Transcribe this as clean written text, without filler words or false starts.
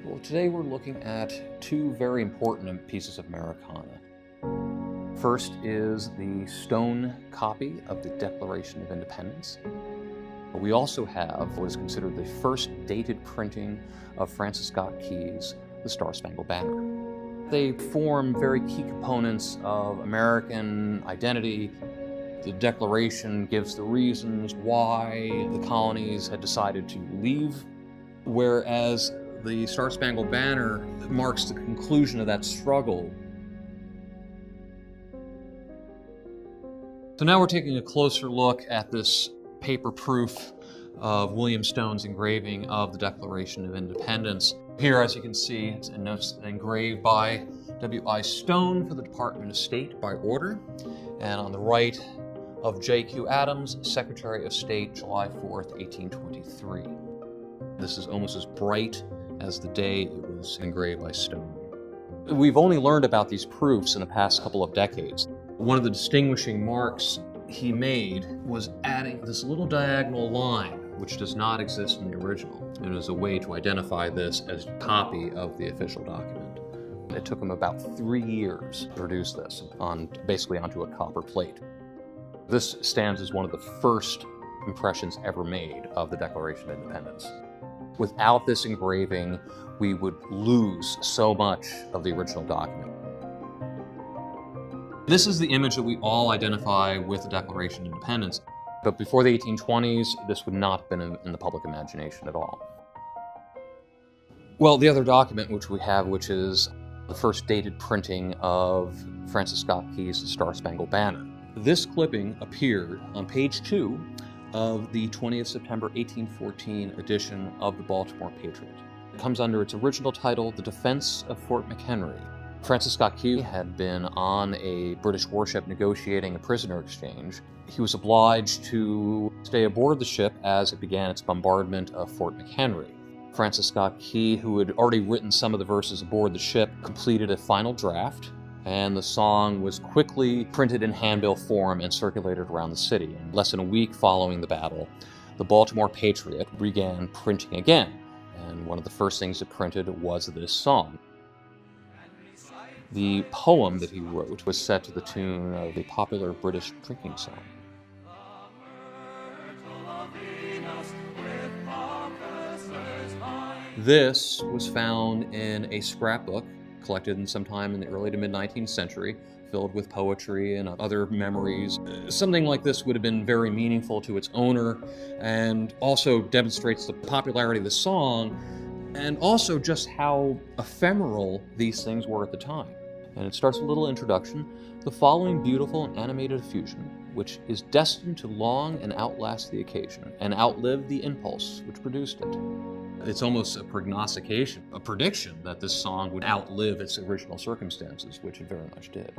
Well, today we're looking at two very important pieces of Americana. First is the stone copy of the Declaration of Independence. We also have what is considered the first dated printing of Francis Scott Key's The Star-Spangled Banner. They form very key components of American identity. The Declaration gives the reasons why the colonies had decided to leave, whereas the Star-Spangled Banner marks the conclusion of that struggle. So now we're taking a closer look at this paper proof of William Stone's engraving of the Declaration of Independence. Here, as you can see, it's engraved by W.I. Stone for the Department of State by order, and on the right of J.Q. Adams, Secretary of State, July 4th, 1823. This is almost as bright as the day it was engraved by Stone. We've only learned about these proofs in the past couple of decades. One of the distinguishing marks he made was adding this little diagonal line, which does not exist in the original. It was a way to identify this as a copy of the official document. It took him about 3 years to produce this basically onto a copper plate. This stands as one of the first impressions ever made of the Declaration of Independence. Without this engraving, we would lose so much of the original document. This is the image that we all identify with the Declaration of Independence, but before the 1820s, this would not have been in the public imagination at all. Well, the other document which we have, which is the first dated printing of Francis Scott Key's The Star-Spangled Banner. This clipping appeared on page 2 of the 20th September 1814 edition of the Baltimore Patriot. It comes under its original title, The Defense of Fort McHenry. Francis Scott Key had been on a British warship negotiating a prisoner exchange. He was obliged to stay aboard the ship as it began its bombardment of Fort McHenry. Francis Scott Key, who had already written some of the verses aboard the ship, completed a final draft, and the song was quickly printed in handbill form and circulated around the city. And less than a week following the battle, the Baltimore Patriot began printing again, and one of the first things it printed was this song. The poem that he wrote was set to the tune of the popular British drinking song. This was found in a scrapbook collected in sometime in the early to mid-19th century, filled with poetry and other memories. Something like this would have been very meaningful to its owner, and also demonstrates the popularity of the song, and also just how ephemeral these things were at the time. And it starts with a little introduction. The following beautiful and animated effusion, which is destined to long and outlast the occasion, and outlive the impulse which produced it. It's almost a prognostication, a prediction that this song would outlive its original circumstances, which it very much did.